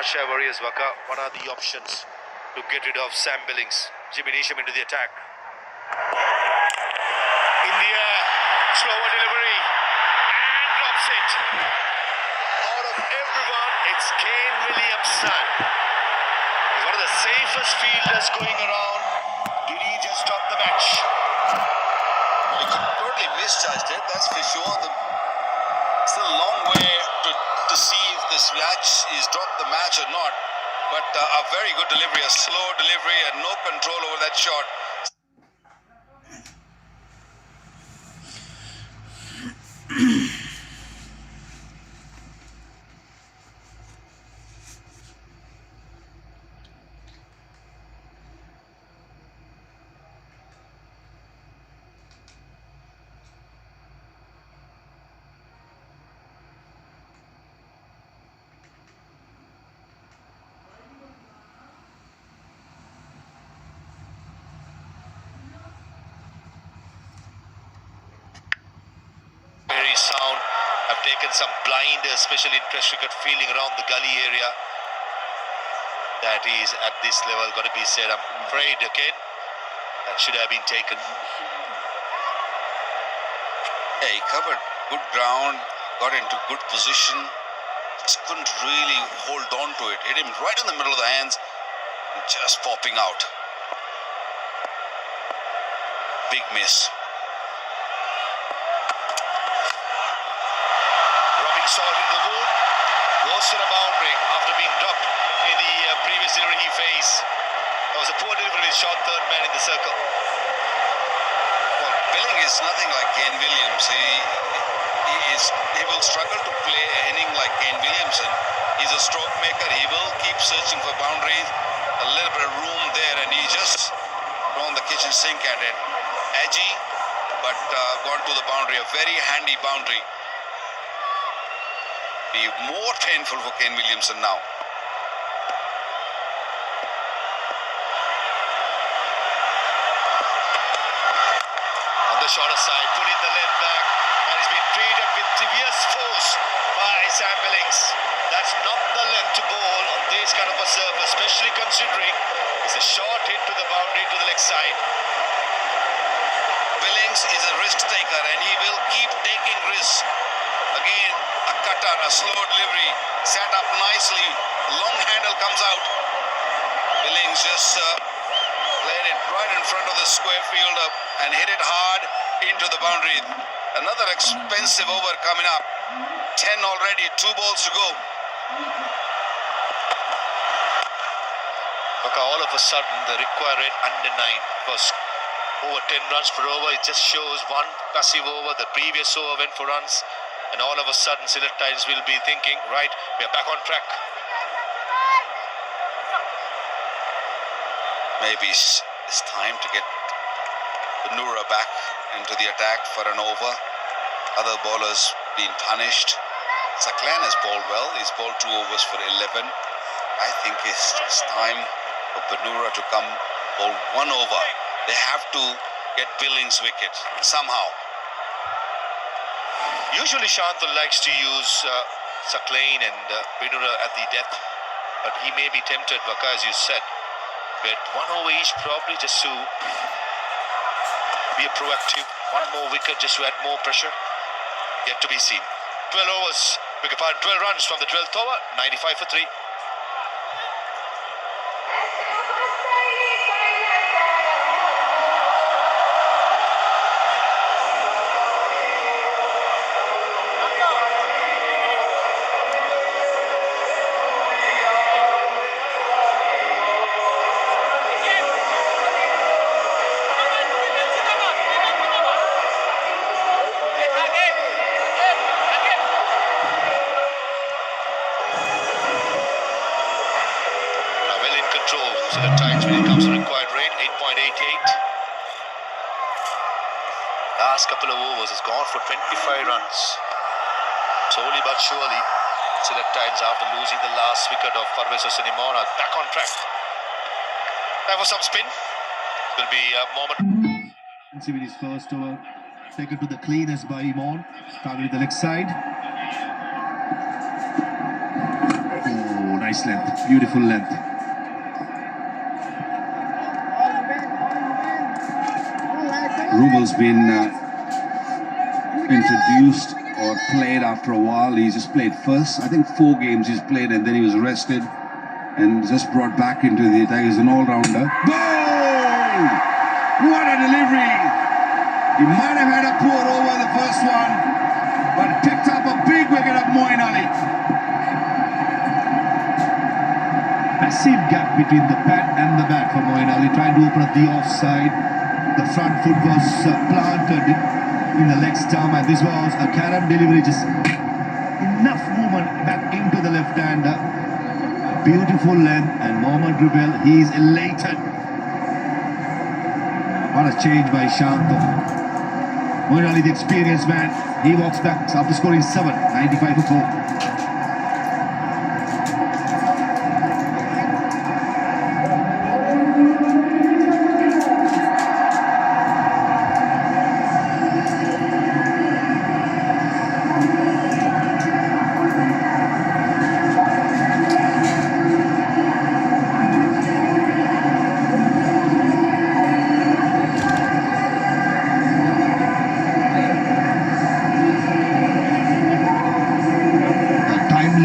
Harsha Warriors, Waka. What are the options to get rid of Sam Billings? Jimmy Neesham into the attack. In the air, slower delivery, and drops it. Out of everyone, it's Kane Williams' son. He's one of the safest fielders going around. Did he just stop the match? He totally misjudged it, that's for sure. It's a long way to see if this match is dropped the match or not. But a very good delivery, a slow delivery, and no control over that shot. Very sound. Have taken some blind, especially in Test cricket, fielding around the gully area. That is at this level got to be said. I'm afraid again that should have been taken. Yeah, he covered good ground, got into good position, just couldn't really hold on to it. Hit him right in the middle of the hands, and just popping out. Big miss. Salt in the wound, goes to the boundary after being dropped in the previous delivery he faced. That was a poor delivery with short third man in the circle. Well, Billing is nothing like Kane Williams. He will struggle to play an inning like Kane Williamson. He's a stroke maker. He will keep searching for boundaries. A little bit of room there, and he just thrown the kitchen sink at it. Edgy, but gone to the boundary. A very handy boundary. Be more painful for Kane Williamson now. On the shorter side, pulling the length back, and he's been treated with severe force by Sam Billings. That's not the length to bowl on this kind of a serve, especially considering it's a short hit to the boundary to the leg side. Billings is a risk taker, and he will keep taking risks. Again, a cutter, a slow delivery, set up nicely, long handle comes out. Billings just played it right in front of the square fielder and hit it hard into the boundary. Another expensive over coming up. 10 already, 2 balls to go. Look, all of a sudden the required rate under 9 was over 10 runs per over. It just shows one passive over. The previous over went for runs. And all of a sudden, Sylhet Titans will be thinking, right, we are back on track. Maybe it's time to get Banura back into the attack for an over. Other bowlers being punished. Saklan has bowled well. He's bowled 2 overs for 11. I think it's time for Banura to come bowl 1 over. They have to get Billings' wicket somehow. Usually Shantha likes to use Saklan and Banura at the depth, but he may be tempted, Vaka, as you said, with 1 over each probably just to be a proactive. 1 more wicket just to add more pressure. Yet to be seen. 12 overs, 12 runs from the 12th over, 95 for 3. Sylhet Titans when it comes to required rate, 8.88. Last couple of overs has gone for 25 runs. Slowly but surely, Sylhet Titans, after losing the last wicket of Parvez Hossain Imran, are back on track. Time for some spin. Will be a moment. See with his first over, taken to the cleaners by Imran, targeting the leg side. Oh, nice Nice length, beautiful length. Rubel's been introduced or played after a while. He's just played first. I think 4 games he's played, and then he was rested and just brought back into the attack. He's an all-rounder. Boom! What a delivery! He might have had a poor over the first one, but picked up a big wicket of Moeen Ali. Massive gap between the pad and the bat for Moeen Ali, trying to open up the offside. The front foot was planted in the leg stump, and this was a carom delivery, just enough movement back into the left hander. Beautiful length, and Mohammad Rubel, he's elated. What a change by Shanto. Moeen Ali, the experienced man, he walks back after scoring 7, 95 for 4.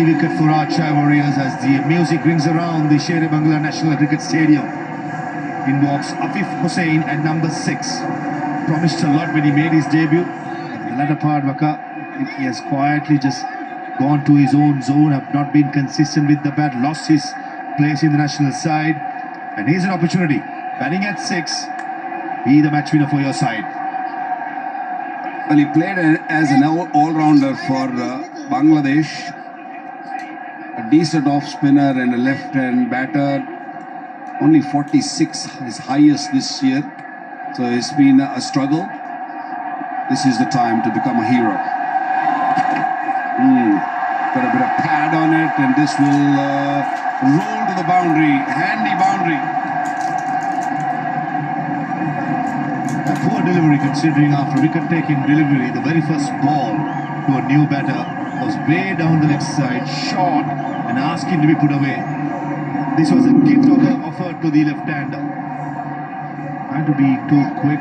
Wicket for our Chai Warriors as the music rings around the Sher-e-Bangla National Cricket Stadium. In walks Afif Hussain at number 6. Promised a lot when he made his debut. At the latter part, he has quietly just gone to his own zone, have not been consistent with the bat, lost his place in the national side. And here's an opportunity. Batting at 6, be the match winner for your side. Well, he played as an all-rounder for Bangladesh. A decent off-spinner and a left-hand batter. Only 46, his highest this year. So it's been a struggle. This is the time to become a hero. Got a bit of pad on it, and this will roll to the boundary. Handy boundary. A poor delivery, considering after wicket-taking delivery, the very first ball to a new batter was way down the left side, short, and asking to be put away. This was a gift offered to the left-hander. Had to be too quick.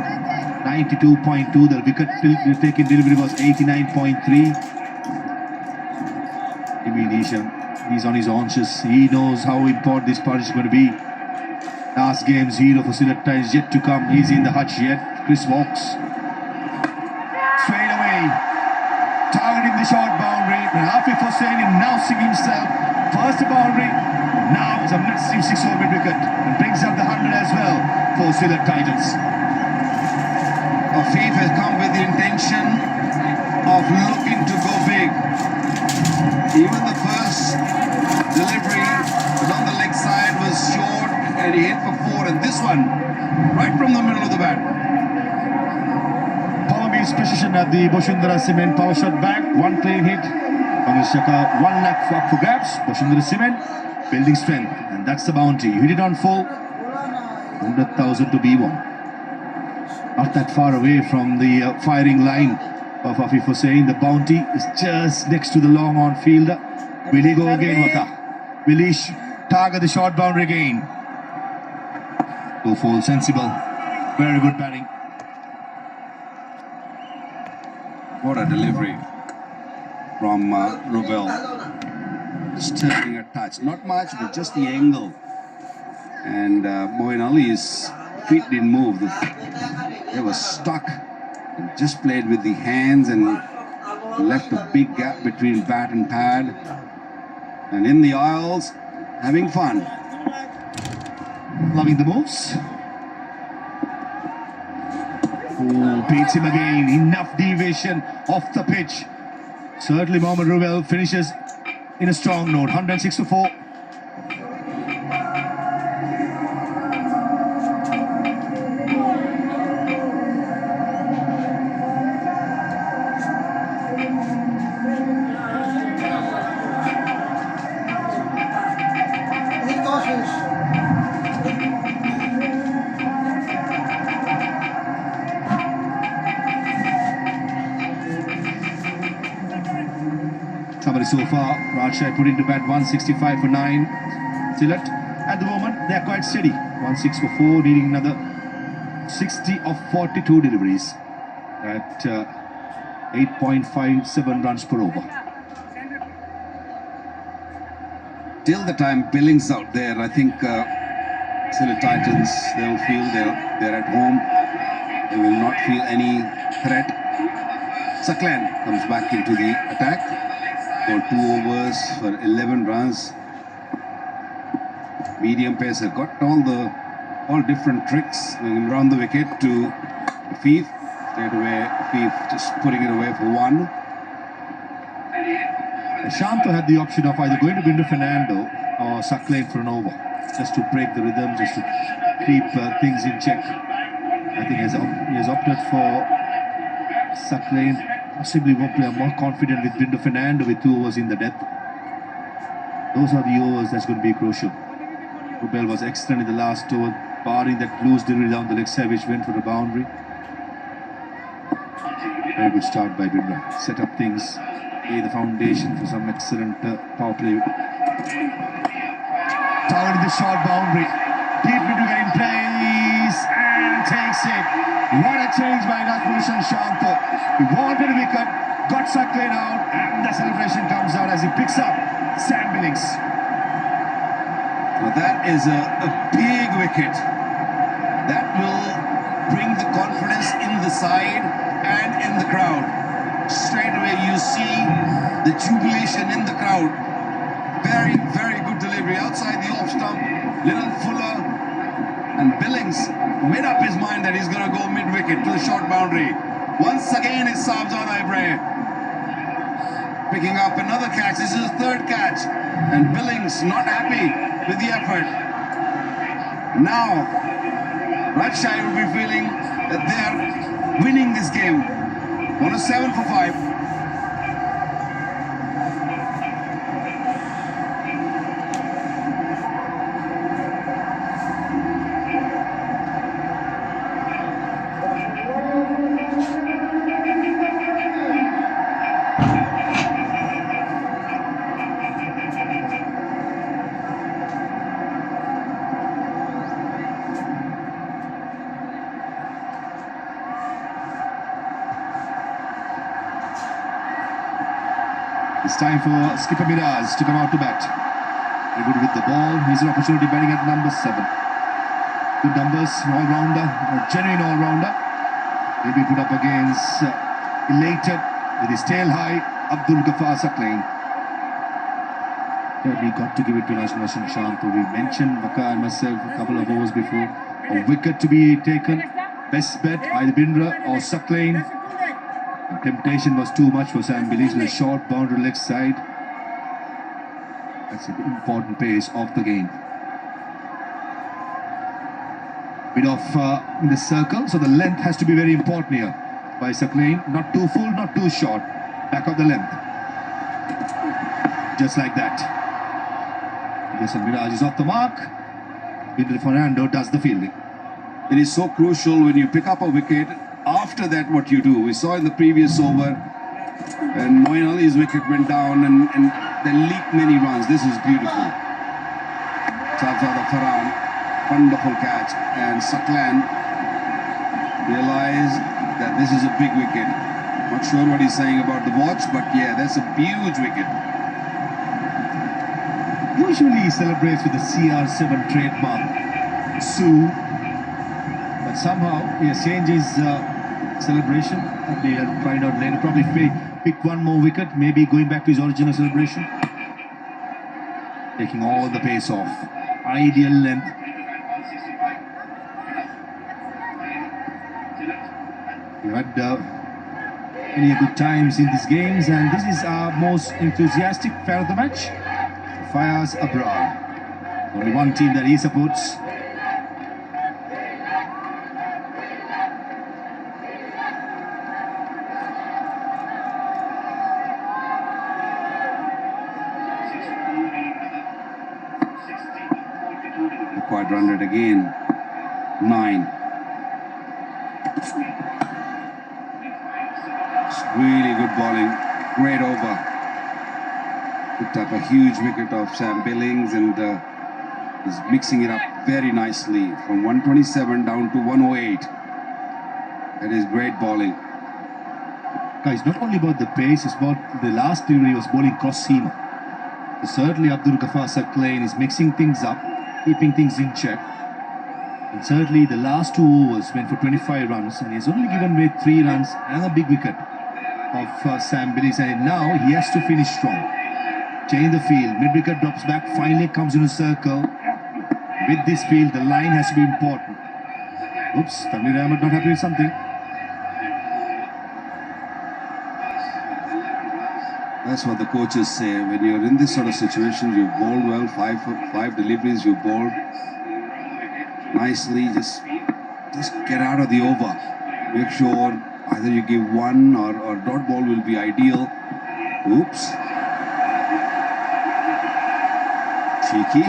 92.2. The wicket-taking delivery was 89.3. He's on his haunches. He knows how important this part is going to be. Last game's hero for Sylhet is yet to come. He's in the hutch yet. Chris walks. Straight away. Targeting the short boundary. And Afif Hussain announcing himself. First boundary. Now it's a massive 6-over mid-wicket. And brings up the 100 as well for Sylhet Titans. Afif has come with the intention of looking to go big. Even the first delivery on the leg side was short, and he hit for 4, and this one right from the middle of the bat. Palmer's position at the Boshundara Cement power shot back. One clean hit. Bangladesh Shaka 1 lakh up for grabs. Boshundara Cement building strength, and that's the bounty. You hit it on full. 100,000 to be won. Not that far away from the firing line of Afif Hussain. The bounty is just next to the long on fielder. Will he go again, Waka? Will he target the short boundary again? Go full, sensible. Very good batting. What a delivery from Rubel. Just turning a touch. Not much, but just the angle. And Moeen Ali's feet didn't move. They were stuck. And just played with the hands and left a big gap between bat and pad. And in the aisles, having fun. Loving the moves. Oh, beats him again. Enough deviation off the pitch. Certainly Mohammad Rubel finishes in a strong note. 106 to 4. summary so far. Rajshahi put into bat 165 for 9. Tillet, at the moment, they are quite steady. 1-6 for 4, needing another 60 of 42 deliveries at 8.57 runs per over. Till the time Billings out there, I think Sylhet Titans, they'll feel they're at home. They will not feel any threat. Saklan comes back into the attack for 2 overs for 11 runs. Medium pacer got all different tricks around the wicket to Afif. Straight away, Afif just putting it away for 1. Shanto had the option of either going to Binder Fernando or Saklan for an over, just to break the rhythm, just to keep things in check. I think he has opted for Saklan, possibly more confident with Binder Fernando with 2 overs in the death. Those are the overs that's going to be crucial. Rubel was excellent in the last over, barring that loose delivery down the leg side which went for the boundary. Very good start by Binder. Set up things, lay the foundation for some excellent power play. Targeting the short boundary. Deep into getting place and takes it. What a change by Rajbhushan Shanto. He wanted a wicket, got Saklan out, and the celebration comes out as he picks up Sam Billings. Now that is a big wicket. That will bring the confidence in the side and in the crowd. Straight away you see the jubilation in the crowd. Very, very good delivery outside the off stump. Little fuller, and Billings made up his mind that he's going to go mid-wicket to the short boundary. Once again it's Sabzad Ibrahim picking up another catch. This is his 3rd catch, and Billings not happy with the effort. Now Rajshahi will be feeling that they are winning this game. 107 for 5. It's time for skipper Miraj to come out to bat. Very good with the ball. Here's an opportunity batting at number 7. Good numbers, all-rounder, a genuine all-rounder. He'll be put up against elated with his tail high, Abdul Ghaffar Saklan. We got to give it to Rajbhushan Shanto. We mentioned Baka and myself a couple of overs before. A wicket to be taken. Best bet, either Bindra or Saklan. The temptation was too much for Sam Billings with a short boundary leg side. That's an important pace of the game. Bit of in the circle, so the length has to be very important here by Saklan. Not too full, not too short. Back of the length. Just like that. Yes, and Miraj is off the mark. Binder Fernando does the fielding. It is so crucial when you pick up a wicket. After that, what you do. We saw in the previous over, and Moeen Ali's wicket went down and they leaked many runs. This is beautiful. Sabzada Farhan, wonderful catch, and Saklan realized that this is a big wicket. Not sure what he's saying about the watch, but yeah, that's a huge wicket. Usually he celebrates with the CR7 trademark, Sue. But somehow he has changed his celebration. They will find out later. Probably pick one more wicket, maybe going back to his original celebration. Taking all the pace off. Ideal length. We had many good times in these games, and this is our most enthusiastic fan of the match, Fayaz Abrar. Only one team that he supports. Required run rate again, 9. It's really good bowling, great over. Picked up a huge wicket of Sam Billings and is mixing it up very nicely from 127 down to 108. That is great bowling. Guys, not only about the pace, it's about the last delivery was bowling cross seamer. So certainly Abdul Ghaffar Saklain is mixing things up, keeping things in check. And certainly the last 2 overs went for 25 runs and he's only given away 3 runs and a big wicket of Sam Billings, and now he has to finish strong. Change the field, mid-wicket drops back, finally comes in a circle. With this field, the line has to be important. Oops, Tanvir Ahmed not happy with something. That's what the coaches say. When you're in this sort of situation, you bowl well, five deliveries, you bowl nicely. Just get out of the over. Make sure either you give one or dot ball will be ideal. Oops. Cheeky.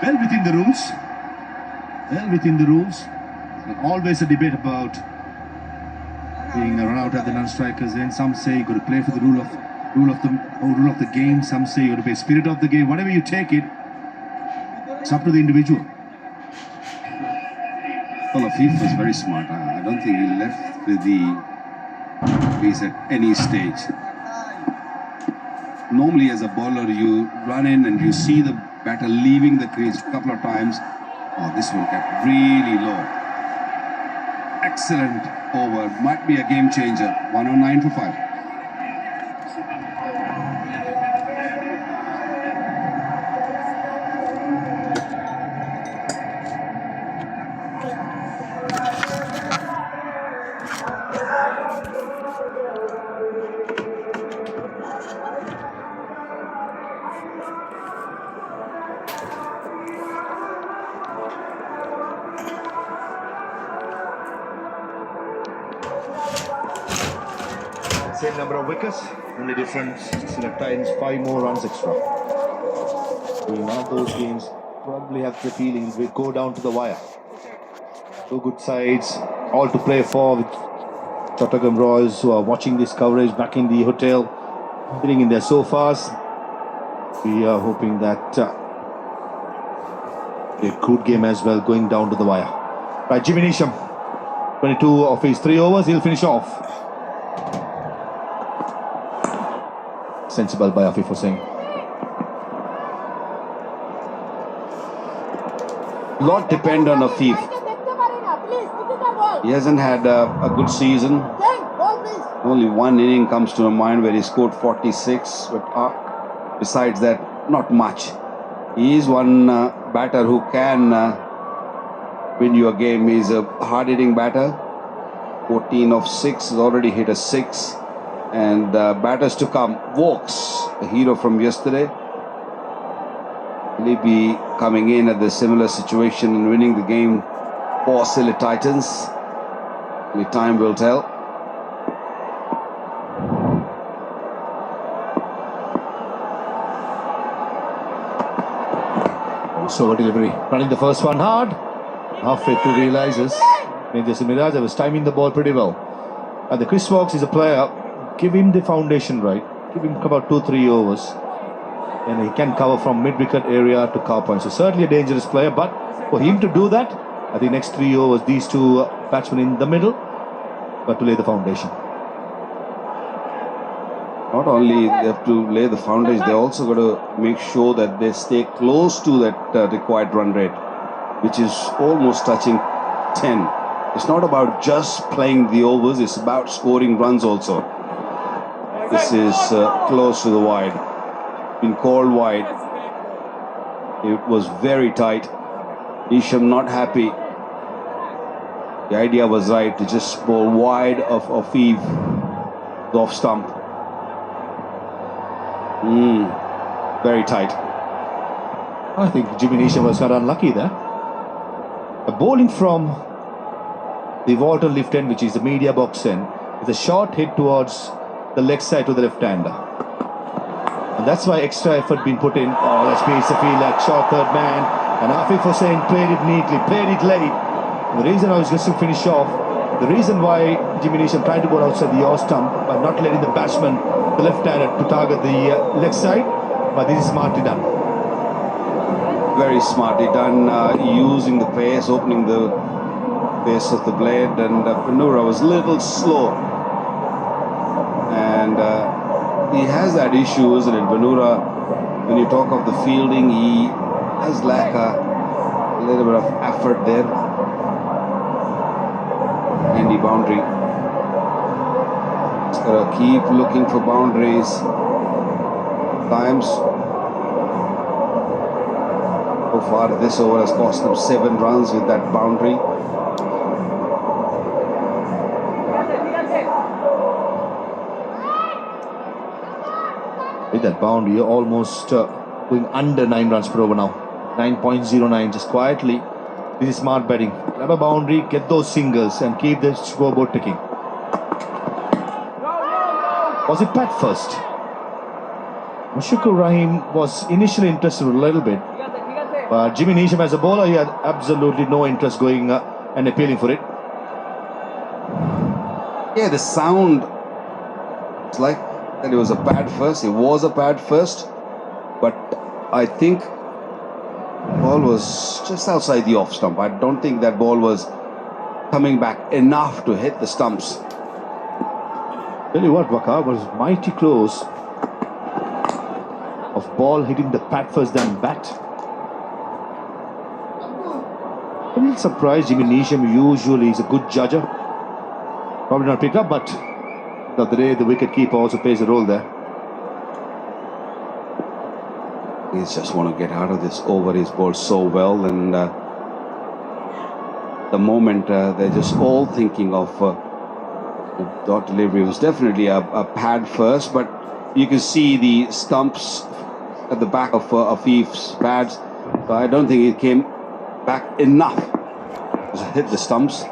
Well within the rules. Well within the rules. There's always a debate about being a run out at the non-strikers. Then some say you got to play for the rule of the game. Some say you got to play spirit of the game. Whatever you take it, it's up to the individual. Well, Afif was very smart. I don't think he left with the crease at any stage. Normally, as a bowler, you run in and you see the batter leaving the crease a couple of times. Oh, this one kept really low. Excellent over. Might be a game changer. 109 for 5. Same number of wickets, only difference select Titans 5 more runs extra. In one of those games, probably have the feeling we go down to the wire. 2 good sides, all to play for, with Chattogram Royals who are watching this coverage back in the hotel, sitting in their sofas. We are hoping that a good game as well, going down to the wire. Right, Jimmy Neesham, 22 of his 3 overs, he'll finish off. Sensible by Afif Hussain. Lot depend on Afif. He hasn't had a good season. Only one inning comes to mind where he scored 46. But besides that, not much. He is one batter who can win you a game. He's a hard-hitting batter. 14 of 6, has already hit a 6. And batters to come. Vokes, the hero from yesterday. Will he be coming in at the similar situation and winning the game for Sylhet Titans? Only time will tell. So a delivery. Running the first one hard. Halfway through realizes Major Simiraja was timing the ball pretty well. And the Chris Vokes is a player. Give him the foundation right. Give him about 2-3 overs. And he can cover from mid-wicket area to cover point. So certainly a dangerous player. But for him to do that, I think next 3 overs, these 2 batsmen in the middle got to lay the foundation. Not only they have to lay the foundation, they also got to make sure that they stay close to that required run rate, which is almost touching 10. It's not about just playing the overs, it's about scoring runs also. This is close to the wide. Been called wide. It was very tight. Neesham not happy. The idea was right to just bowl wide of Afif, the off stump. Very tight. I think Jimmy Neesham was got unlucky there. A bowling from the Walton left end, which is the media box end, is a short hit towards the leg side to the left-hander. And that's why extra effort been put in. Oh, that's made the field like short third man. And Afif Hussain played it neatly, played it late. And the reason I was just to finish off, The reason why Jimmy Neesham tried to go outside the off stump by not letting the batsman, the left-hander, to target the leg side, but this is smartly done. Very smartly done, using the pace, opening the base of the blade, and Panura was a little slow. And he has that issue, isn't it? Panura, when you talk of the fielding, he does lack a little bit of effort there. Handy boundary. Just gotta keep looking for boundaries. Times. So far, this over has cost them 7 runs with that boundary. With that boundary, you're almost going under 9 runs per over now. 9.09, just quietly. This is smart batting. Grab a boundary, get those singles, and keep the scoreboard ticking. Was it Pat first? Mushfiqur Rahim was initially interested a little bit, but Jimmy Neesham as a bowler, he had absolutely no interest going and appealing for it. Yeah, the sound, it's like that it was a pad first. It was a pad first, but I think the ball was just outside the off stump. I don't think that ball was coming back enough to hit the stumps. Tell you what, Waka was mighty close of ball hitting the pad first than bat. I'm not surprised. Jimmy Neesham usually is a good judger. Probably not pick up, but the other day the wicket keeper also plays a role there. He just want to get out of this over. He's bowled so well, and the moment they're just all thinking of the dot delivery. It was definitely a pad first, but you can see the stumps at the back of Afif's pads. So I don't think it came back enough to hit the stumps.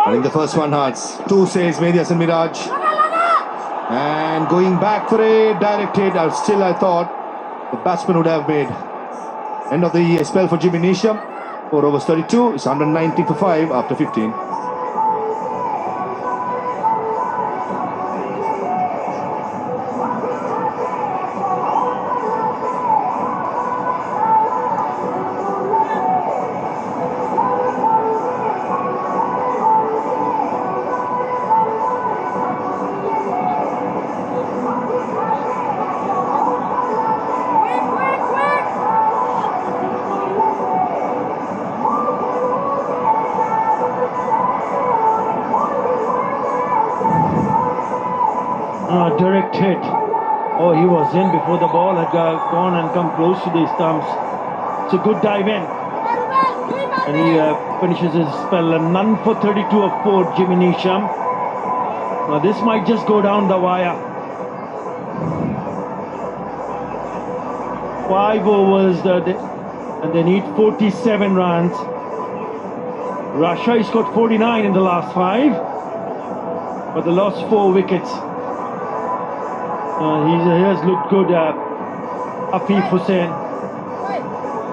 I think the first one hurts. 2 says Mehdi Hasan Miraj. And going back for a direct hit. Still I thought the batsman would have made. End of the spell for Jimmy Neesham. 4 overs 32. It's 190 for 5 after 15. Direct hit. Oh, he was in before the ball had gone and come close to the stumps. It's a good dive in. And he finishes his spell. A none for 32 of 4, Jimmy Neesham. Now this might just go down the wire. 5 overs and they need 47 runs. Russia has got 49 in the last 5, but they lost 4 wickets. He has looked good. Afif Hussain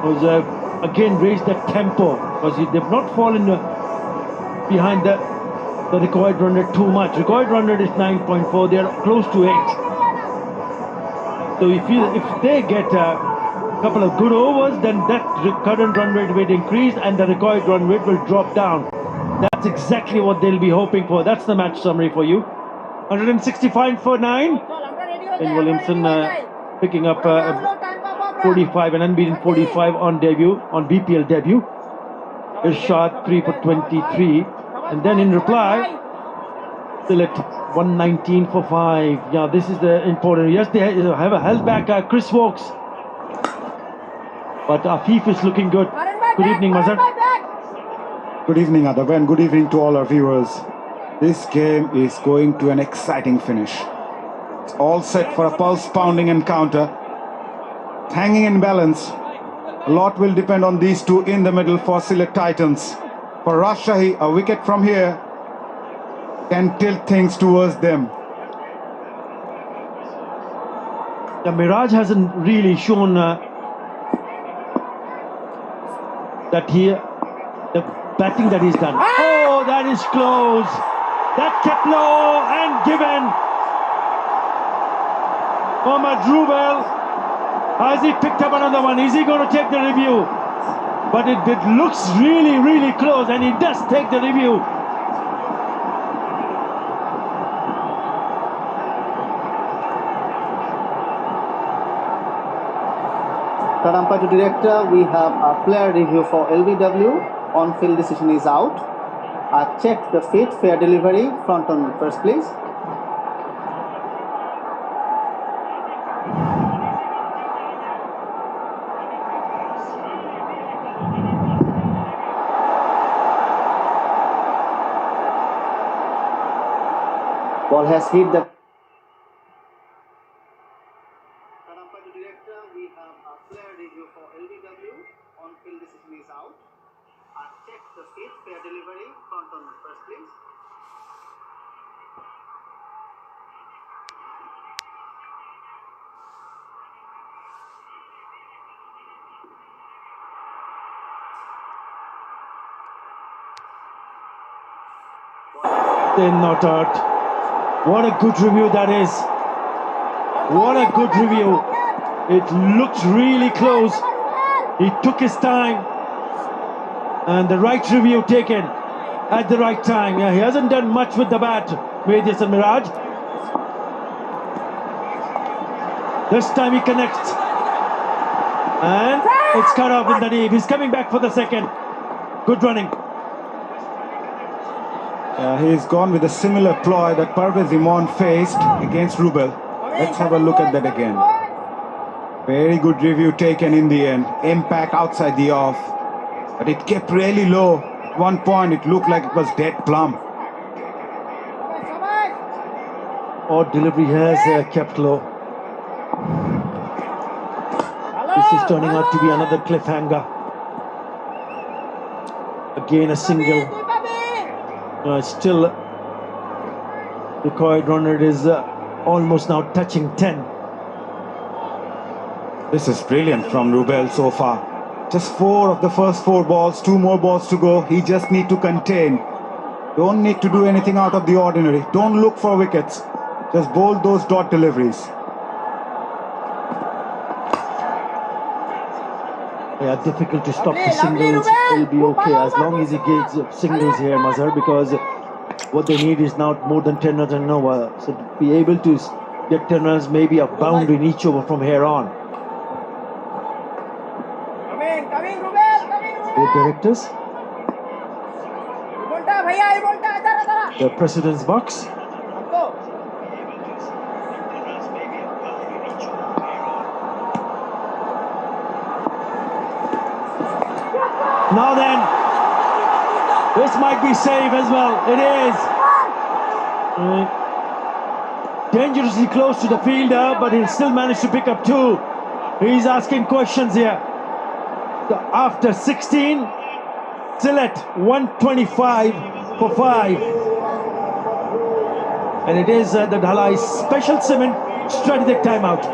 was again raised the tempo, because they've not fallen behind the required run rate too much. Required run rate is 9.4. They are close to 8. So if they get a couple of good overs, then that current run rate will increase and the required run rate will drop down. That's exactly what they'll be hoping for. That's the match summary for you. 165 for 9. And Williamson picking up 45, an unbeaten 45 on BPL debut. Irshad 3 for 23, and then in reply, still at 119 for 5. Yeah, this is the important. Yes, they have held back Chris Wokes, but Afif is looking good. Good evening, Mazhar. Good evening, Adab, and good evening to all our viewers. This game is going to an exciting finish. It's all set for a pulse-pounding encounter. Hanging in balance. A lot will depend on these two in the middle for Sylhet Titans. For Rajshahi, a wicket from here can tilt things towards them. Yeah, Miraj hasn't really shown that he the batting that he's done. Oh, that is close. That kept low and given. Mohammad Rubel, has he picked up another one? Is he going to take the review? But it looks really, really close, and he does take the review. Third umpire to director, we have a player review for LBW. On-field decision is out. Check the feet, fair delivery, front on first please. Ball has hit the. Third umpire to director, we have a player review for LBW. On-field decision is out. Check the feet, fair delivery, front on first please. They're not out. What a good review that is. What a good review. It looked really close. He took his time. And the right review taken at the right time. Yeah, he hasn't done much with the bat, Medius and Miraj. This time he connects. And it's cut off in the deep. He's coming back for the second. Good running. He's gone with a similar ploy that Parvez Imran faced against Rubel. Let's have a look at that again. Very good review taken in the end. Impact outside the off. But it kept really low. At one point it looked like it was dead plumb. Odd delivery has kept low. This is turning out to be another cliffhanger. Again a single. Still, the required run rate is almost now touching 10. This is brilliant from Rubel so far. Just 4 of the first 4 balls, 2 more balls to go. He just need to contain. Don't need to do anything out of the ordinary. Don't look for wickets. Just bowl those dot deliveries. Yeah, difficult to stop the singles. It'll be okay as long as he gets singles here, Mazhar, because what they need is now more than 10 runs and over. So to be able to get 10 runs, maybe a boundary in each over from here on. Board directors. The president's box. Now then, this might be safe as well. It is. Dangerously close to the fielder, but he'll still manage to pick up 2. He's asking questions here. So after 16, still at 125 for 5. And it is the Dhalai special cement strategic timeout.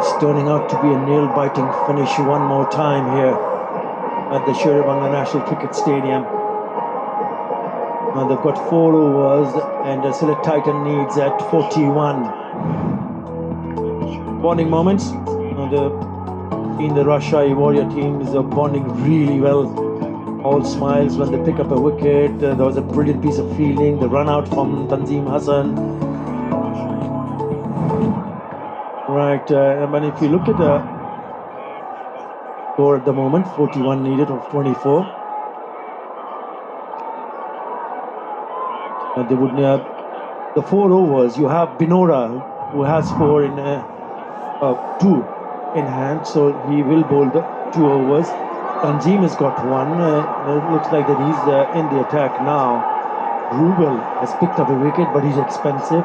It's turning out to be a nail-biting finish one more time here at the Sheribanga National Cricket Stadium. They've got 4 overs and Select Titan needs at 41. Bonding moments. The Rajshahi Warrior teams are bonding really well. All smiles when they pick up a wicket. There was a brilliant piece of fielding. The run out from Tanzim Hassan. Right, if you look at the score at the moment, 41 needed of 24. They would the 4 overs. You have Binora who has 4 in 2 in hand, so he will bowl the 2 overs. Tanzim has got 1. It looks like that he's in the attack now. Rubel has picked up a wicket, but he's expensive.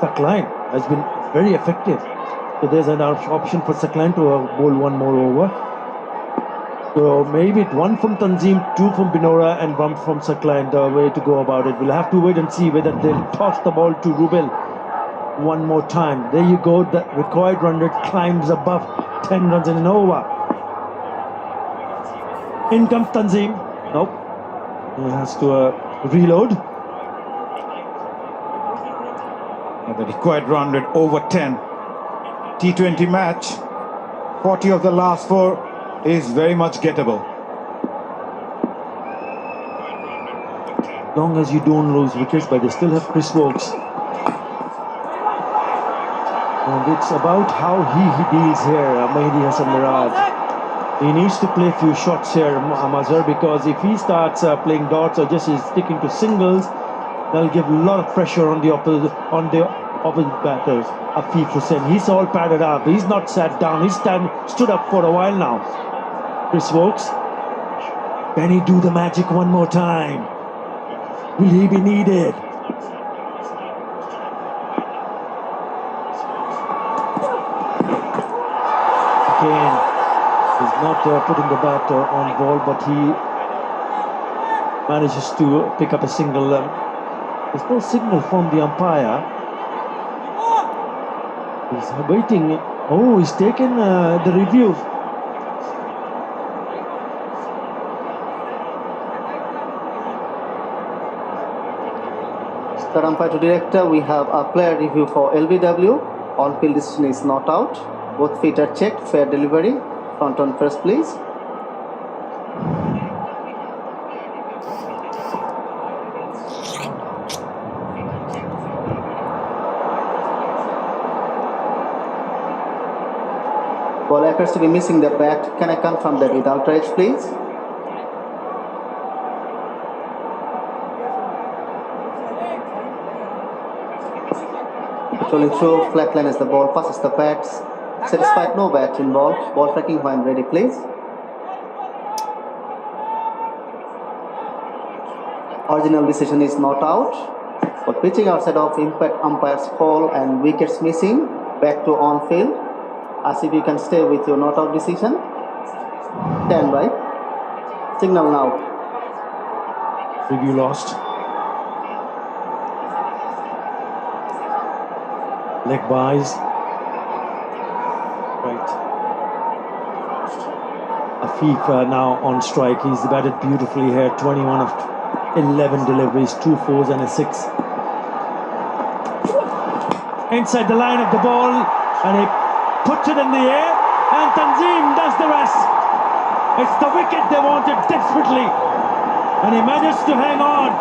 Sakline has been very effective. So there's an option for Sakline to bowl 1 more over. So maybe 1 from Tanzim, 2 from Binora and 1 from Sakline, the way to go about it. We'll have to wait and see whether they'll toss the ball to Rubel 1 more time. There you go, the required run rate climbs above 10 runs in an over. In comes Tanzim. Nope. He has to reload. The required run rate over 10. T20 match, 40 of the last 4 is very much gettable. As long as you don't lose wickets, but they still have Chris Wokes. And it's about how he deals here, Mahdi Hassan Miraj. He needs to play a few shots here, Mazhar, because if he starts playing dots or just is sticking to singles, that'll give a lot of pressure on the opposite batters. Afif Hussain, he's all padded up. He's not sat down. He's stood up for a while now. Chris Wokes, can he do the magic one more time? Will he be needed? Again, he's not putting the bat on ball, but he manages to pick up a single. There's no signal from the umpire. He's waiting. Oh, he's taken the review. Third umpire to director, we have a player review for LBW. On-field decision is not out. Both feet are checked. Fair delivery. Front on first, please. Ball appears to be missing the bat. Can I confirm that with ultra edge, please? Rolling through, flat line as the ball passes the bats. Satisfied, no bat involved. Ball tracking when ready, please. Original decision is not out. But pitching outside of impact umpire's call and wickets missing. Back to on field. As if you can stay with your not out decision. Stand by. Signal now. Review lost. Leg buys. Right. Afif now on strike. He's batted beautifully here. 21 of 11 deliveries, 2 4s and a 6. Inside the line of the ball, and he puts it in the air, and Tanzim does the rest. It's the wicket they wanted desperately, and he managed to hang on.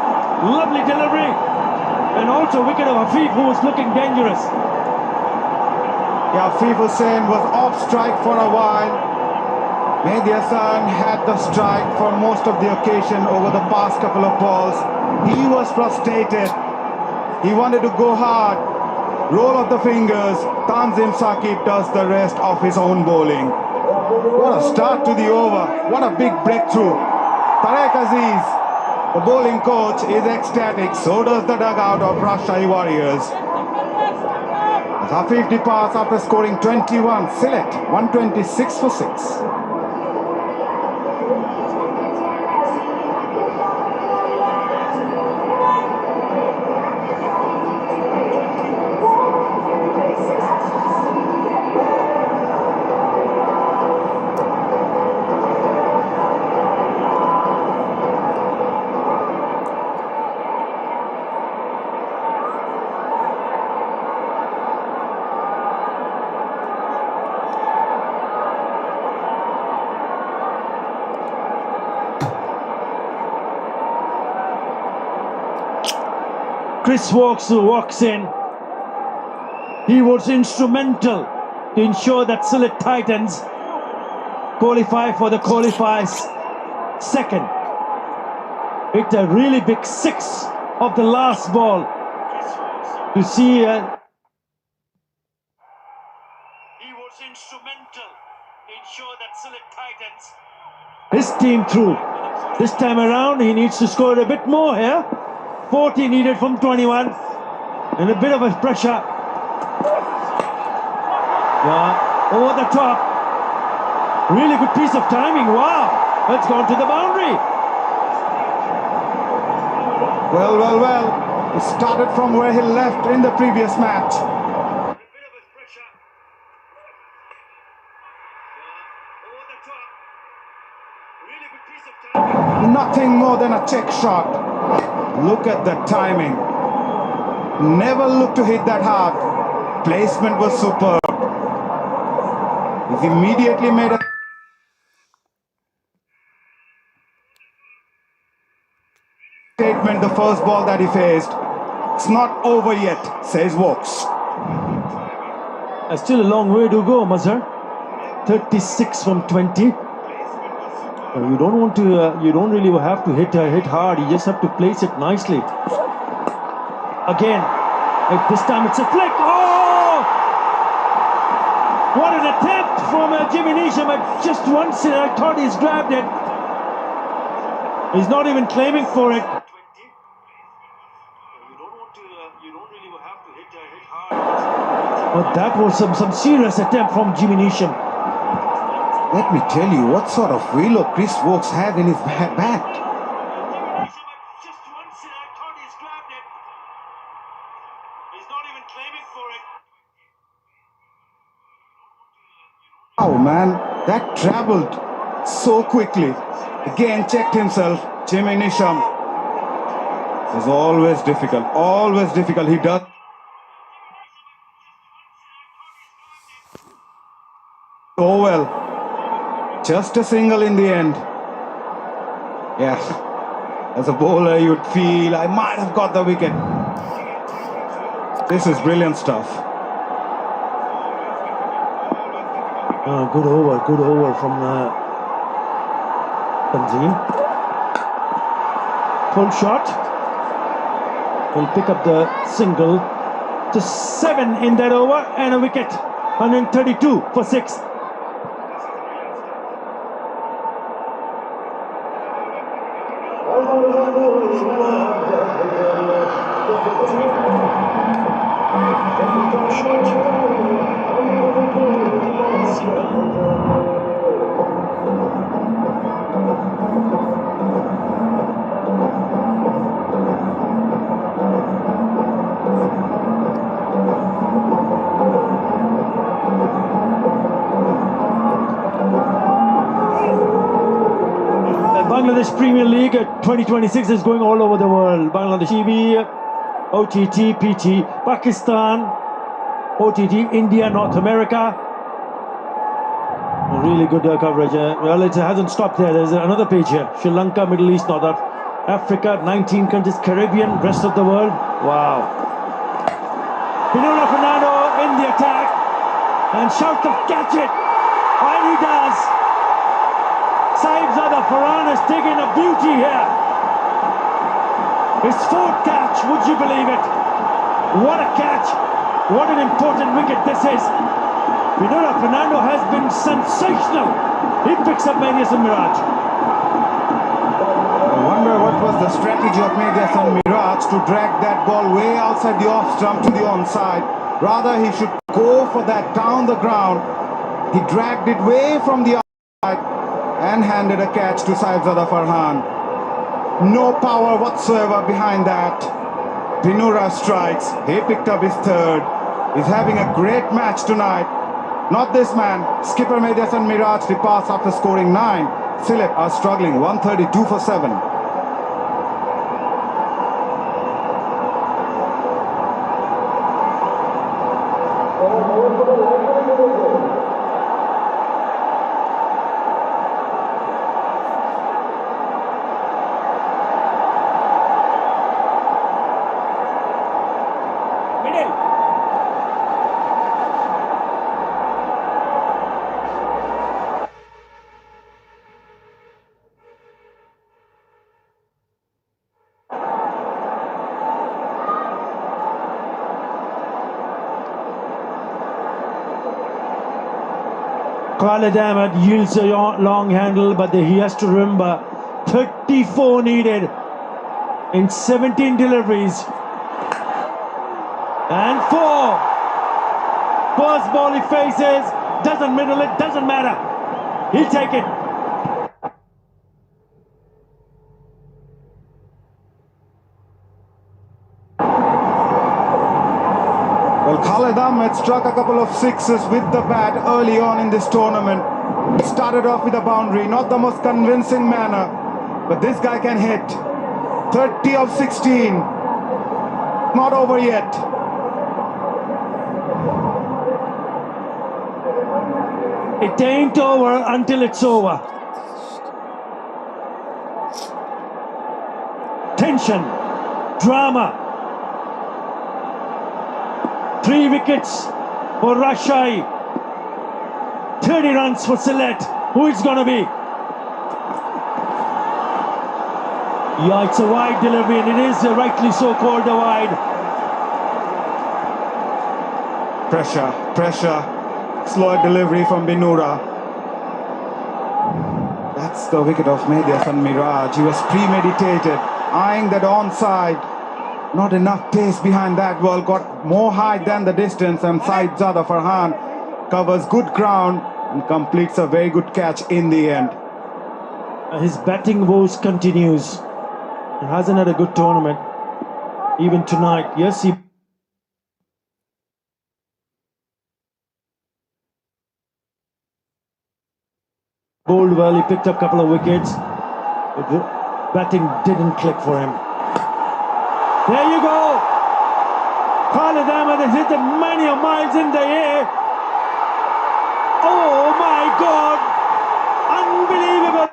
Lovely delivery, and also wicket of Afif, who was looking dangerous. Yeah, Afif Hussain was off strike for a while. Mahdi Hassan had the strike for most of the occasion over the past couple of balls. He was frustrated. He wanted to go hard. Roll of the fingers. Tanzim Saqib does the rest of his own bowling. What a start to the over. What a big breakthrough. Tarek Aziz, the bowling coach, is ecstatic. So does the dugout of Rajshahi Warriors. As Afif departs after scoring 21, Select 126 for 6. Chris Walks walks in. He was instrumental to ensure that Sylhet Titans qualify for the qualifiers second. Hit a really big six of the last ball to see. He was instrumental to ensure that Sylhet Titans, his team through. This time around, he needs to score a bit more here. 40 needed from 21, and a bit of a pressure. Yeah, over the top. Really good piece of timing. Wow, it's gone to the boundary. Well. He started from where he left in the previous match. Nothing more than a check shot. Look at the timing. Never looked to hit that hard. Placement was superb. He's immediately made a statement the first ball that he faced. It's not over yet, says Walks. Still a long way to go, Mazhar. 36 from 20. You don't want to. You don't really have to hit hard. You just have to place it nicely. Again, this time it's a flick. Oh! What an attempt from Jimmy Neesham. Just once I thought he's grabbed it. He's not even claiming for it. But that was some serious attempt from Jimmy Neesham. Let me tell you what sort of wheel Chris Walks had in his bat. Oh man, that travelled so quickly. Again checked himself. Jimmy Neesham is always difficult. He does. Oh well. Just a single in the end. Yeah. As a bowler, you'd feel I might have got the wicket. This is brilliant stuff. Good over from Tanzim. Full shot. He'll pick up the single. Just 7 in that over and a wicket. 132 for 6. Bangladesh Premier League 2026 is going all over the world. Bangladesh TV, OTT, PT, Pakistan, OTT, India, North America. Really good coverage. Well, it hasn't stopped there. There's another page here. Sri Lanka, Middle East, North Africa, 19 countries, Caribbean, rest of the world. Wow. Pinura Fernando in the attack. And shout to catch it. And he does. Saibzada Farhan has taken a beauty here. His 4th catch, would you believe it? What a catch. What an important wicket this is. Pinura Fernando has been sensational. He picks up Mediasan Miraj. I wonder what was the strategy of Mediasan Miraj to drag that ball way outside the off stump to the onside. Rather, he should go for that down the ground. He dragged it way from the outside and handed a catch to Saibzada Farhan. No power whatsoever behind that. Pinura strikes. He picked up his 3rd. He's having a great match tonight. Not this man. Skipper Mediasan Miraj departs after scoring 9. Sylhet are struggling. 132 for 7. Khalid Ahmed yields a long handle, but he has to remember 34 needed in 17 deliveries. And 4. First ball he faces, doesn't middle it, doesn't matter. He'll take it. Well, Khalid Ahmed struck a couple of sixes with the bat early on in this tournament. He started off with a boundary, not the most convincing manner, but this guy can hit. 30 of 16. Not over yet. It ain't over until it's over. Tension, drama. 3 wickets for Rashai. 30 runs for Sylhet. Who it's gonna be? Yeah, it's a wide delivery, and it is rightly so called a wide. Pressure, pressure. Slower delivery from Binura. That's the wicket of Mehdi Hasan Miraj. He was premeditated, eyeing that onside. Not enough pace behind that ball, got more height than the distance, and Saeedzada Farhan covers good ground and completes a very good catch in the end. His batting woes continues. He hasn't had a good tournament, even tonight. Yes, he bowled well, he picked up a couple of wickets, but the batting didn't click for him. There you go! Khalid Ahmed has hit it many miles in the air. Oh my God! Unbelievable!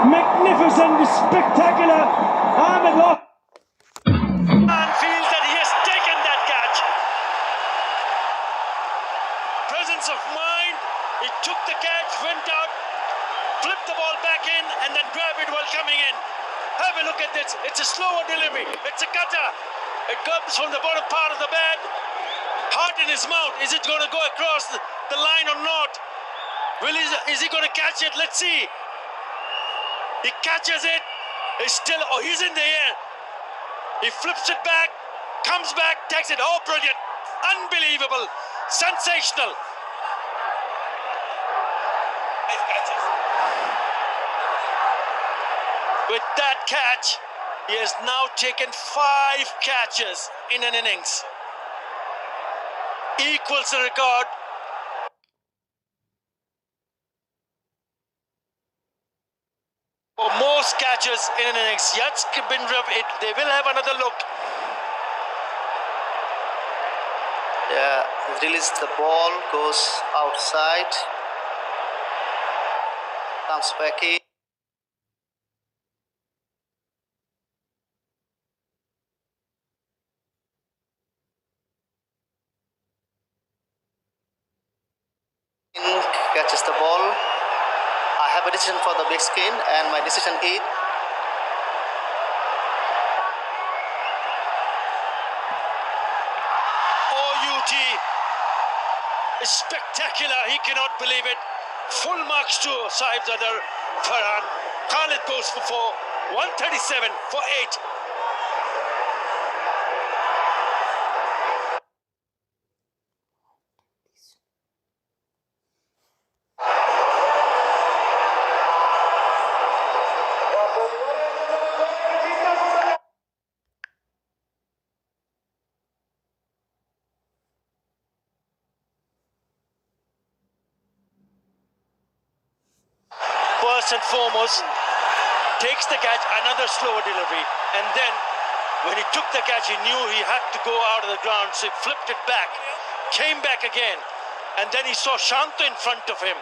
Magnificent, spectacular! Ahmed lost. And feels that he has taken that catch. Presence of mind. He took the catch, went out, flipped the ball back in, and then grabbed it while coming in. Have a look at this. It's a slower delivery. It's a cutter. It comes from the bottom part of the bat. Heart in his mouth. Is it going to go across the line or not? Is he going to catch it? Let's see. He catches it. He's in the air. He flips it back, comes back, takes it. Oh, brilliant. Unbelievable. Sensational. With that catch, he has now taken 5 catches in an innings. Equals the record for most catches in an innings. They will have another look. Yeah, release the ball, goes outside, comes back in. Catches the ball. I have a decision for the big screen, and my decision is OUT is spectacular. He cannot believe it. Full marks to Saeedzada Farhan. Khalid goes for 4. 137 for 8. First and foremost, takes the catch, another slower delivery, and then when he took the catch, he knew he had to go out of the ground, so he flipped it back, came back again, and then he saw Shanto in front of him.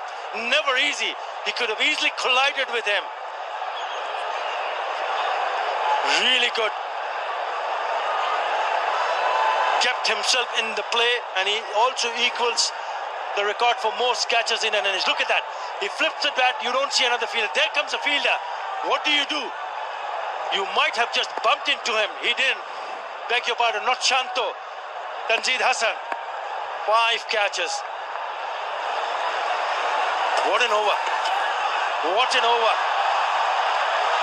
Never easy. He could have easily collided with him. Really good. Kept himself in the play, and he also equals the record for most catches in an innings. Look at that. He flips the bat, you don't see another fielder. There comes a fielder. What do? You might have just bumped into him. He didn't. Beg your pardon, not Shanto. Tanzid Hassan. 5 catches. What an over. What an over.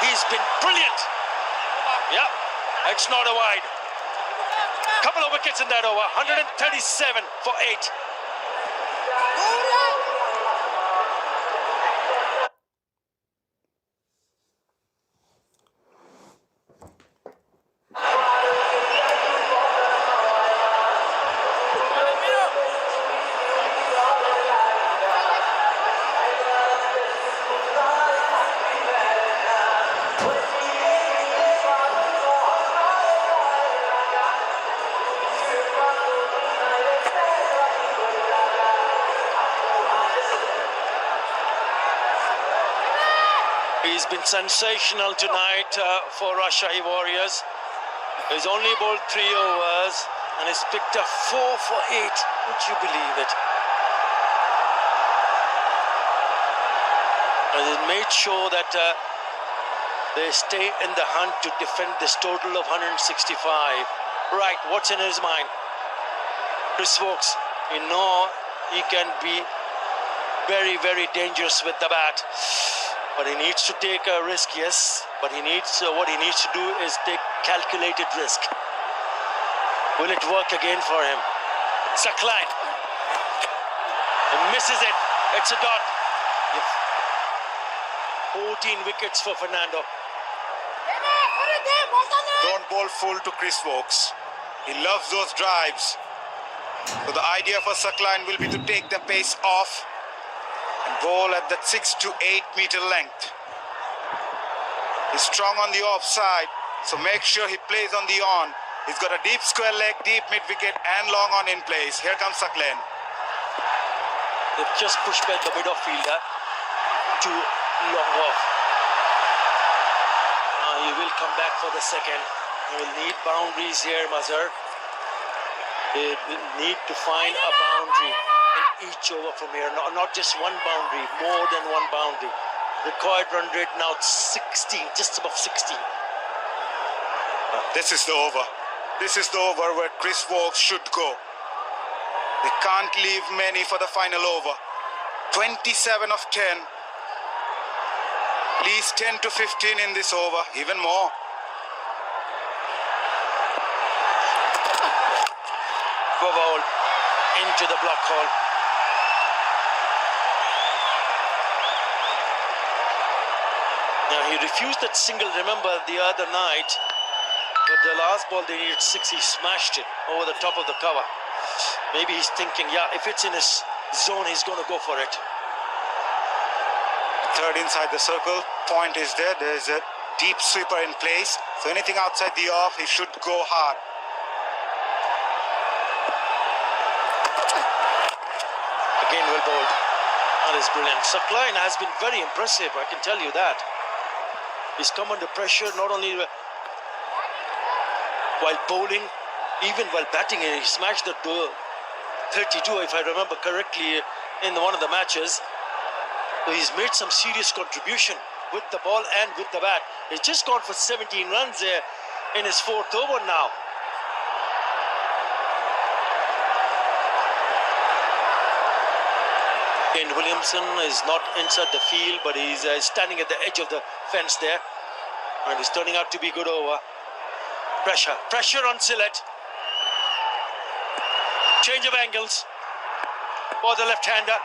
He's been brilliant. Yeah, it's not a wide. Couple of wickets in that over. 137 for 8. He's been sensational tonight for Rajshahi Warriors. He's only bowled 3 overs and he's picked up 4 for 8. Would you believe it? And he's made sure that they stay in the hunt to defend this total of 165. Right, what's in his mind? Chris Wokes, you know he can be very, very dangerous with the bat. But he needs to take a risk, yes. But he needs what he needs to do is take calculated risk. Will it work again for him? Saklan. He misses it. It's a dot. 14 wickets for Fernando. Don't bowl full to Chris Wokes. He loves those drives. So the idea for Saklan will be to take the pace off and bowl at that 6 to 8 meter length. He's strong on the offside, so make sure he plays on the on. He's got a deep square leg, deep mid wicket and long on in place. Here comes Saklan. They've just pushed back the mid-off fielder to long off. He will come back for the second. He will need boundaries here, Mazhar. They will need to find a boundary in each over from here. Not just one boundary, more than one boundary. Required run rate now 16, just above 16. This is the over. This is the over where Chris Wokes should go. They can't leave many for the final over. 27 of 10. At least 10 to 15 in this over, even more. Go ball into the block hole. Now he refused that single, remember, the other night. But the last ball they needed 6, he smashed it over the top of the cover. Maybe he's thinking, yeah, if it's in his zone, he's going to go for it. Third inside the circle, point is there. There's a deep sweeper in place. So anything outside the off, he should go hard. Again, well bowled. That is brilliant. Saklan has been very impressive, I can tell you that. He's come under pressure, not only while bowling, even while batting. He smashed the 32, if I remember correctly, in one of the matches. So he's made some serious contribution with the ball and with the bat. He's just gone for 17 runs in his 4th over now. Kane Williamson is not inside the field, but he's standing at the edge of the fence there. And he's turning out to be good over. Pressure on Sillett. Change of angles for the left-hander.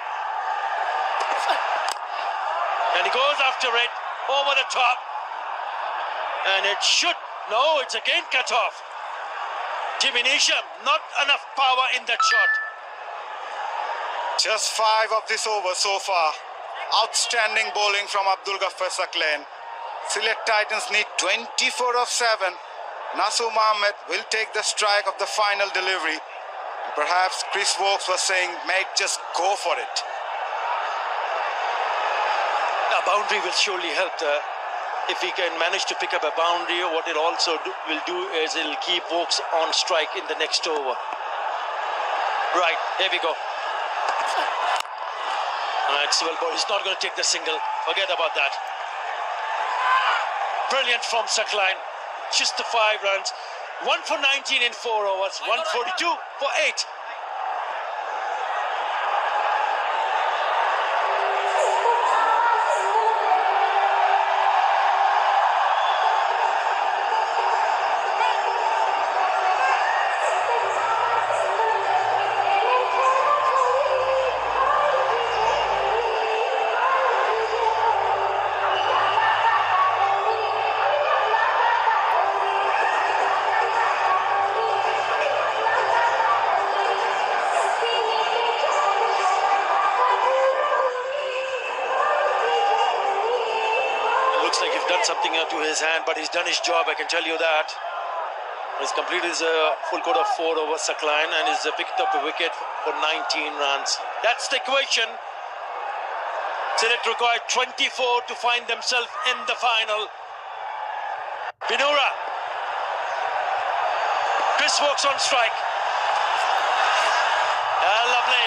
And he goes after it, over the top. And it should, no, it's again cut off. Jimmy Neesham, not enough power in that shot. Just 5 of this over so far. Outstanding bowling from Abdul Ghaffar Saklan. Sylhet Titans need 24 of 7. Nasu Mohammed will take the strike of the final delivery. Perhaps Chris Wokes was saying, mate, just go for it. A boundary will surely help there. If he can manage to pick up a boundary, what it also will do is it'll keep Vokes on strike in the next over. Right, here we go. Maxwell, but he's not going to take the single. Forget about that. Brilliant from Sakline. Just the 5 runs. 1 for 19 in 4 overs. 142 for 8. Something to his hand, but he's done his job, I can tell you that. He's completed his full quota of 4 over Sakline and he's picked up a wicket for 19 runs. That's the equation. Select required 24 to find themselves in the final. Binura. Chris Vokes on strike. Lovely.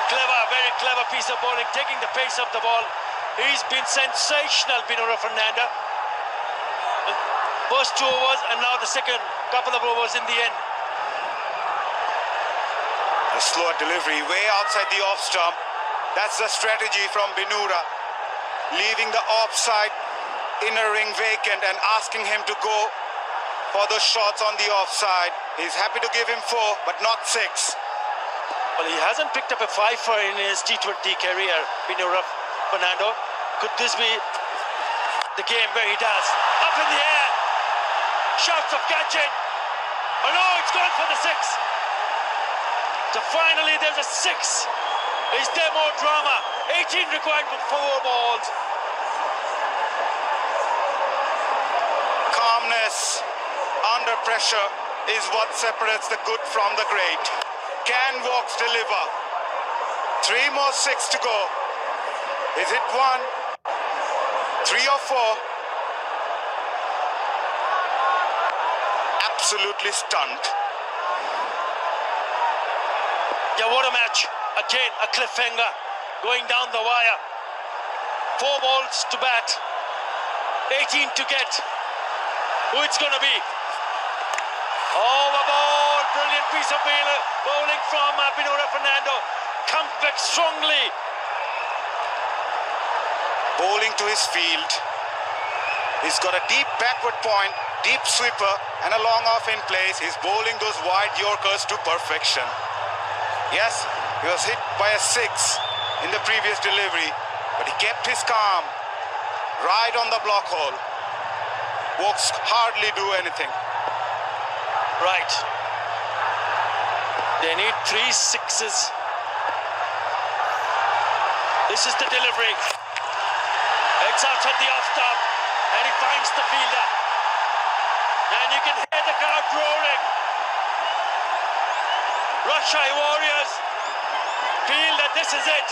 Clever, very clever piece of bowling, taking the pace of the ball. He's been sensational, Binura Fernando. First 2 overs and now the second couple of overs in the end. A slow delivery way outside the off stump. That's the strategy from Binura. Leaving the offside inner ring vacant and asking him to go for the shots on the offside. He's happy to give him 4, but not 6. Well, he hasn't picked up a 5-fer in his T20 career, Binura Fernando. Could this be the game where he does? Up in the air. Shouts of catch it. Oh no, it's gone for the 6. So finally there's a 6. Is there more drama? 18 required for 4 balls. Calmness under pressure is what separates the good from the great. Can Vokes deliver? 3 more 6 to go. Is it 1, 3 or 4? Absolutely stunned. Yeah, what a match. Again, a cliffhanger going down the wire. 4 balls to bat. 18 to get. Who it's going to be? Overboard. Brilliant piece of bowling from Binura Fernando. Comes back strongly. Bowling to his field. He's got a deep backward point, deep sweeper and a long off in place. He's bowling those wide Yorkers to perfection. Yes, he was hit by a 6 in the previous delivery, but he kept his calm. Right on the block hole. Vokes hardly do anything. Right. They need 3 6s. This is the delivery. It's outside the off stump, and he finds the fielder. And you can hear the crowd roaring. Rajshahi Warriors feel that this is it.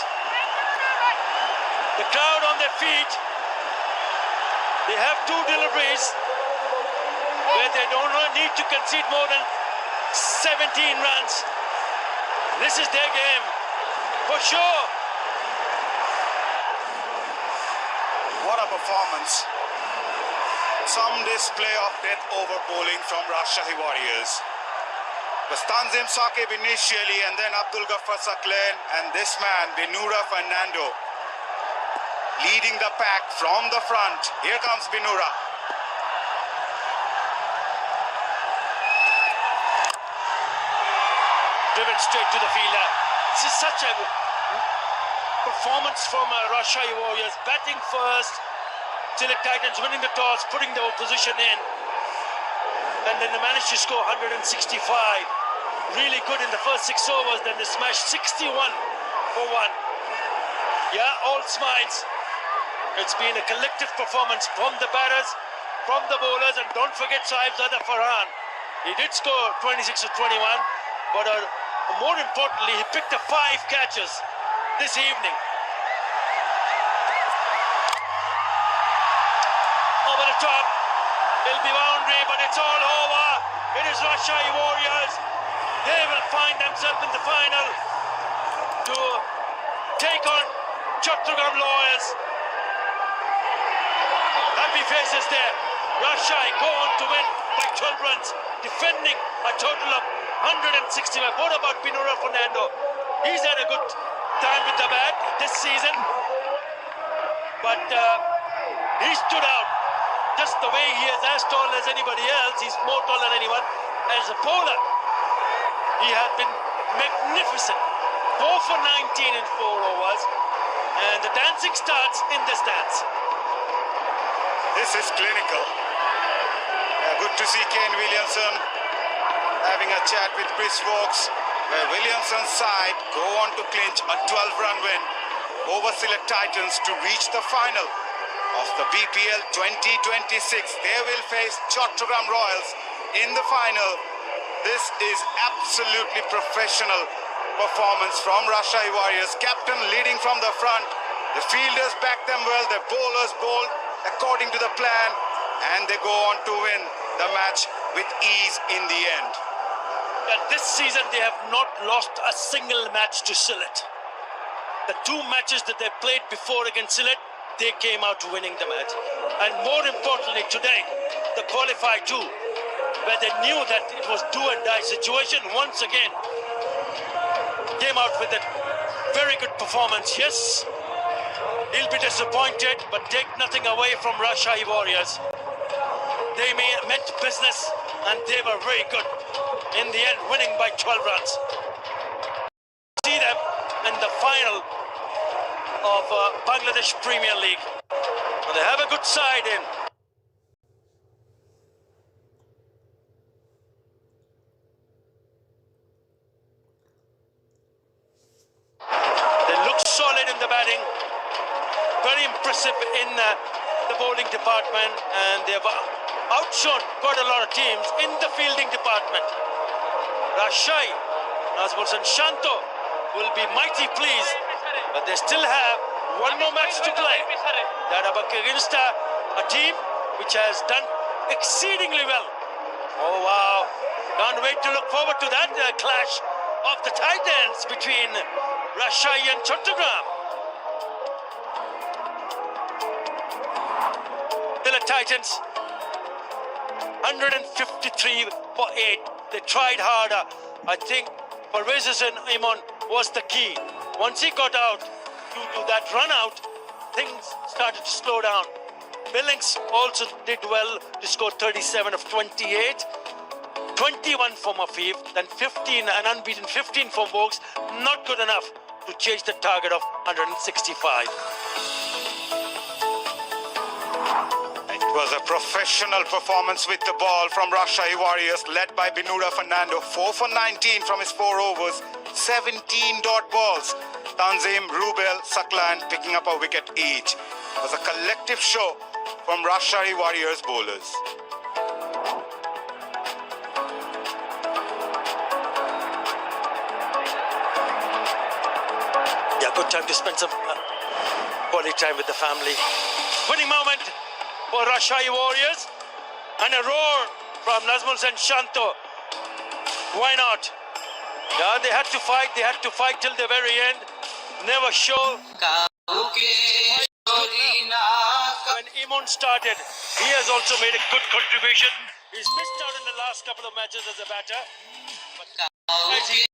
The crowd on their feet. They have 2 deliveries where they don't need to concede more than 17 runs. This is their game, for sure. What a performance. Some display of death over bowling from Rajshahi Warriors. It was Tanzim Saqib initially and then Abdul Ghaffar Sakline and this man, Binura Fernando, leading the pack from the front. Here comes Binura. Driven straight to the fielder. This is such a performance from Rajshahi Warriors. Batting first, Select Titans winning the toss, putting the opposition in. And then they managed to score 165. Really good in the first 6 overs, then they smashed 61 for 1. Yeah, all smiles. It's been a collective performance from the batters, from the bowlers, and don't forget Sahibzada Farhan. He did score 26 to 21, but more importantly, he picked up 5 catches this evening. top. It'll be boundary, but it's all over. It is Rajshahi Warriors. They will find themselves in the final to take on Chattogram Royals. Happy faces there. Rajshahi go on to win by 12 runs, defending a total of 165. What about Binura Fernando? He's had a good time with the bat this season, but he stood out just the way he is, as tall as anybody else. He's more tall than anyone. As a bowler, he has been magnificent. 4 for 19 in 4 overs, and the dancing starts in the stands. This is clinical. Good to see Kane Williamson having a chat with Chris Vokes, where Williamson's side go on to clinch a 12-run win over Sylhet Titans to reach the final of the BPL 2026. They will face Chattogram Royals in the final. This is absolutely professional performance from Rajshahi Warriors. Captain leading from the front. The fielders back them well. The bowlers bowled according to the plan, and they go on to win the match with ease in the end. This season they have not lost a single match to Sylhet. The 2 matches that they played before against Sylhet, they came out winning the match. And more importantly today, the qualify 2, where they knew that it was do and die situation, once again came out with a very good performance. Yes, he'll be disappointed, but take nothing away from Rajshahi Warriors. They meant business, and they were very good. In the end, winning by 12 runs. See them in the final of Bangladesh Premier League. And they have a good side in. They look solid in the batting. Very impressive in the bowling department, and they have outshone quite a lot of teams in the fielding department. Rajshahi, Nazmul and Shanto will be mighty pleased, but they still have one more match to play. That against a team which has done exceedingly well. Oh wow, can't wait to look forward to that clash of the Titans between Rajshahi and Chattogram. The Titans 153 for 8. They tried harder. I think Parvez Imon was the key. Once he got out due to that run out, things started to slow down. Billings also did well to score 37 of 28. 21 for Mafif, then 15, an unbeaten 15 for Vokes. Not good enough to chase the target of 165. It was a professional performance with the ball from Rajshahi Warriors, led by Binura Fernando. 4 for 19 from his 4 overs, 17 dot balls. Tanzim, Rubel, Saklan picking up a wicket each. It was a collective show from Rajshahi Warriors bowlers. Yeah, good time to spend some quality time with the family. Winning moment for Rajshahi Warriors, and a roar from Nazmul and Shanto. Why not? Yeah, they had to fight till the very end. Never show. When Imon started, he has also made a good contribution. He's missed out in the last couple of matches as a batter, but as he